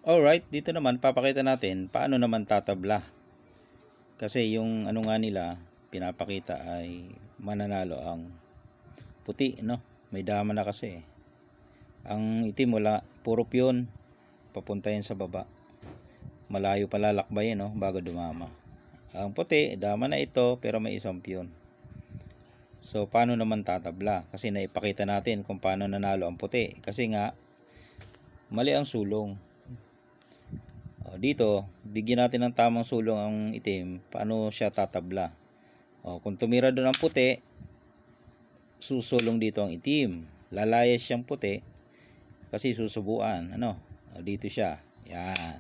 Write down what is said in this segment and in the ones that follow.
Alright, dito naman papakita natin paano naman tatabla. Kasi yung ano nga nila, pinapakita ay mananalo ang puti, no? May dama na kasi. Ang itim wala, puro piyon, papunta yan sa baba. Malayo pala lakbayin, no? Bago dumama. Ang puti, dama na ito, pero may isang piyon. So, paano naman tatabla? Kasi naipakita natin kung paano nanalo ang puti. Kasi nga, mali ang sulong. Dito, bigyan natin ng tamang sulong ang itim. Paano siya tatabla? Kung tumira doon ang puti, susulong dito ang itim. Lalayas siyang puti kasi susubuan. Dito siya. Yan.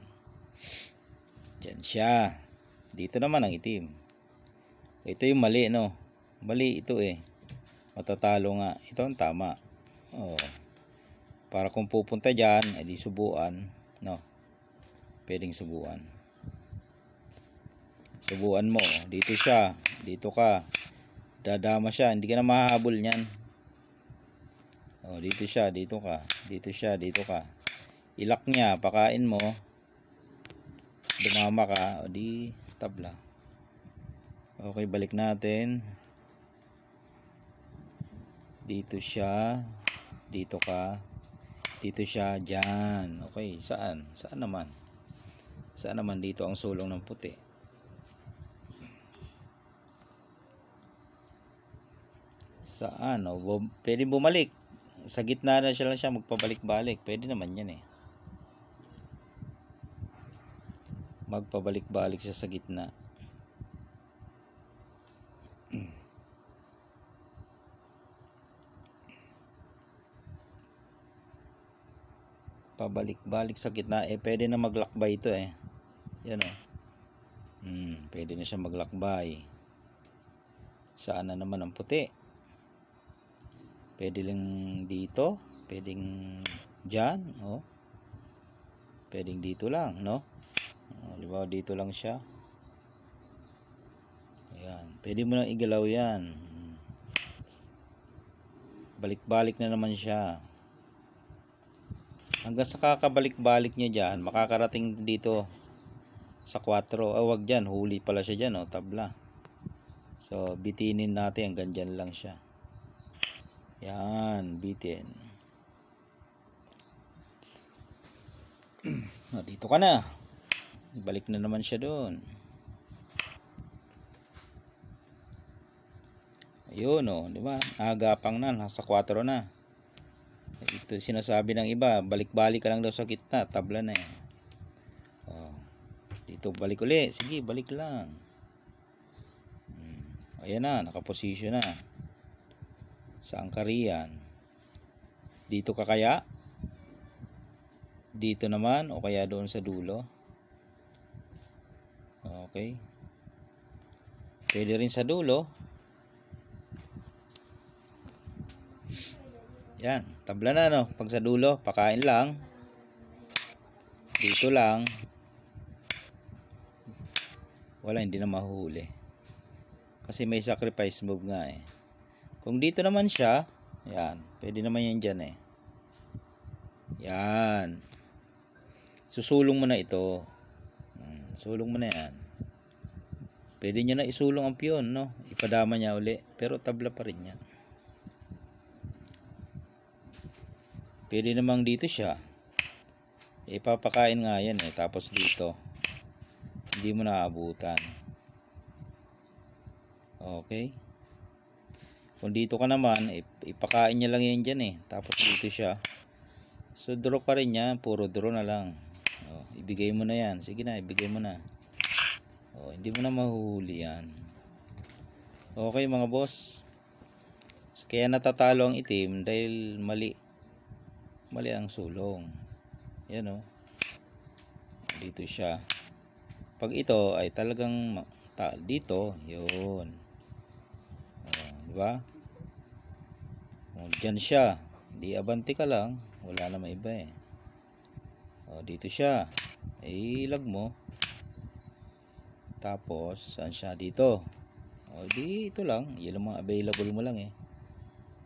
Diyan siya. Dito naman ang itim. Ito yung mali, no? Mali ito eh. Matatalo nga. Ito ang tama. Para kung pupunta dyan, edi subuan. No? Pwedeng subuan. Subuan mo. Dito siya. Dito ka. Dadama siya. Hindi ka na mahahabol niyan. Dito siya. Dito ka. Dito siya. Dito ka. Ilak niya. Pakain mo. Dumama ka. Di tabla. Okay, balik natin. Dito siya. Dito ka. Dito siya. Dyan. Okay, saan? Saan naman? Saan naman dito ang sulong ng puti? Saan? Pwede bumalik. Sa gitna na siya lang siya magpabalik-balik. Pwede naman yan eh. Magpabalik-balik siya sa gitna. Pabalik-balik sa gitna. Pwede na maglakbay ito eh. Yan o. Pwede na siya maglakbay. Saan na naman ang puti? Pwede lang dito. Pwedeng dyan. Pwedeng dito lang, no? Diba, dito lang siya. Ayan. Pwede mo nang igalaw yan. Balik-balik na naman siya. Hanggang sa kakabalik-balik niya dyan, makakarating dito sa 4. Wag dyan. Huli pala siya dyan, tabla. So, bitinin natin. Hanggang dyan lang siya. Yan. Bitin. Dito ka na. Balik na naman siya doon. Ayun di ba? Nagapang na, nasa 4 na. Ito sinasabi ng iba, balik-balik ka lang daw sa gitna, tabla na eh. Dito balik uli, sige, balik lang. Ayan na, nakaposisyon na. Saan ka riyan? Dito ka kaya? Dito naman, o kaya doon sa dulo? Okay. Pwede rin sa dulo. Yan, tabla na no. Pag sa dulo, pakain lang. Dito lang. Wala, hindi na mahuhuli. Kasi may sacrifice move nga eh. Kung dito naman siya, yan, pwede naman yan dyan eh. Yan. Susulong mo na ito. Sulong mo na yan. Pwede nyo na isulong ang piyon, no? Ipadama niya uli. Pero tabla pa rin yan. Pwede namang dito siya. Ipapakain nga yan eh. Tapos dito. Hindi mo naaabutan. Okay. Kung dito ka naman, ipakain niya lang yan dyan eh. Tapos dito siya. So draw pa rin yan. Puro draw na lang. Ibigay mo na yan. Sige na, ibigay mo na. Hindi mo na mahuhuli yan. Okay mga boss. Kaya natatalo ang itim dahil mali ang sulong. Yan dito siya. Pag ito ay talagang dito, yun. Diba? Diyan siya. Di abanti ka lang. Wala namang iba eh. Dito siya. Ilag mo. Tapos, saan siya? Dito. Dito lang. Yan ang mga available mo lang eh.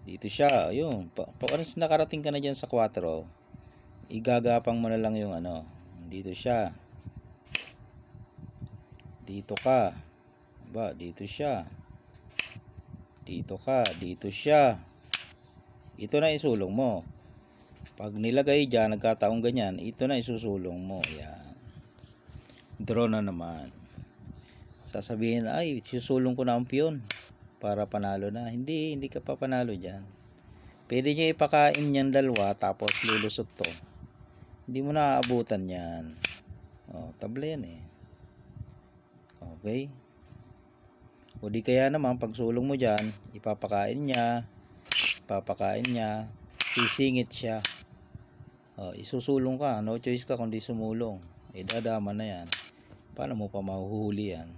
Dito siya. Ayun. Pag nakarating ka na dyan sa 4, igagapang mo na lang yung dito siya. Dito ka. Ba, dito siya. Dito ka, dito siya. Ito na isulong mo. Pag nilagay dyan, nagkataong ganyan, ito na isusulong mo. Yan. Draw na naman. Sasabihin, ay, susulong ko na ang piyon para panalo na. Hindi ka pa panalo dyan. Pwede nyo ipakain yan dalawa, tapos lulusot to. Hindi mo na aabutan yan. O, tabla yan eh. Okay. O di kaya naman, pag sulong mo dyan, ipapakain niya, sisingit siya. O, isusulong ka, no choice ka kundi sumulong. Dadama na yan. Paano mo pa mahuhuli yan?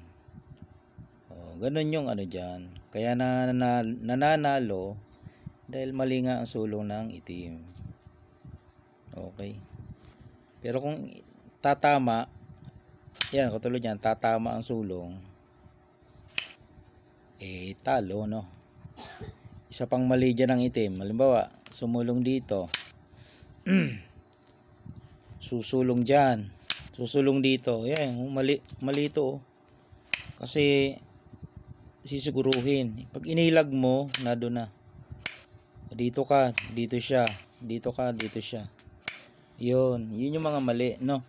O, ganun yung ano dyan. Kaya nananalo dahil mali nga ang sulong ng itim. Okay. Pero kung tatama, yan, katulad yan, tatama ang sulong, talo, no? Isa pang mali dyan ng itim. Halimbawa, sumulong dito. Susulong dyan. Susulong dito. Yan, mali ito. Kasi, sisiguruhin. Pag inilag mo, nado na. Dito ka, dito siya. Dito ka, dito siya. Yun yung mga mali, no?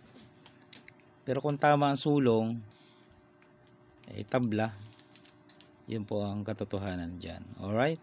Pero kung tama ang sulong, tabla. Yun po ang katotohanan dyan. Alright?